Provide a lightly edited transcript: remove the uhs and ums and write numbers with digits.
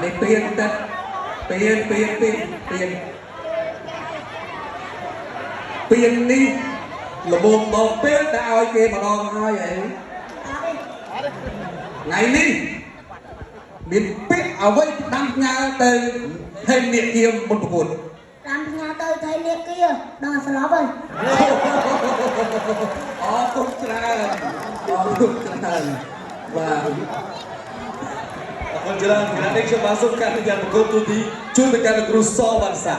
នេះពៀនទៅពៀននេះល្មមមកពេលតែឲ្យគេម្ដងហើយអីថ្ងៃនេះមានពាក្យអ្វីដាំផ្ញើទៅហេនាគាមុនប្រកួតដាំផ្ញើទៅថៃនាគាដល់ស្លាប់ហើយអរគុណច្រើនបាទអរគុណច្រើនគណៈនេះខ្ញុំបានសូមការយ៉ាងប្រកបទូទីជួយទៅកាន់គ្រូសវណ្ណសា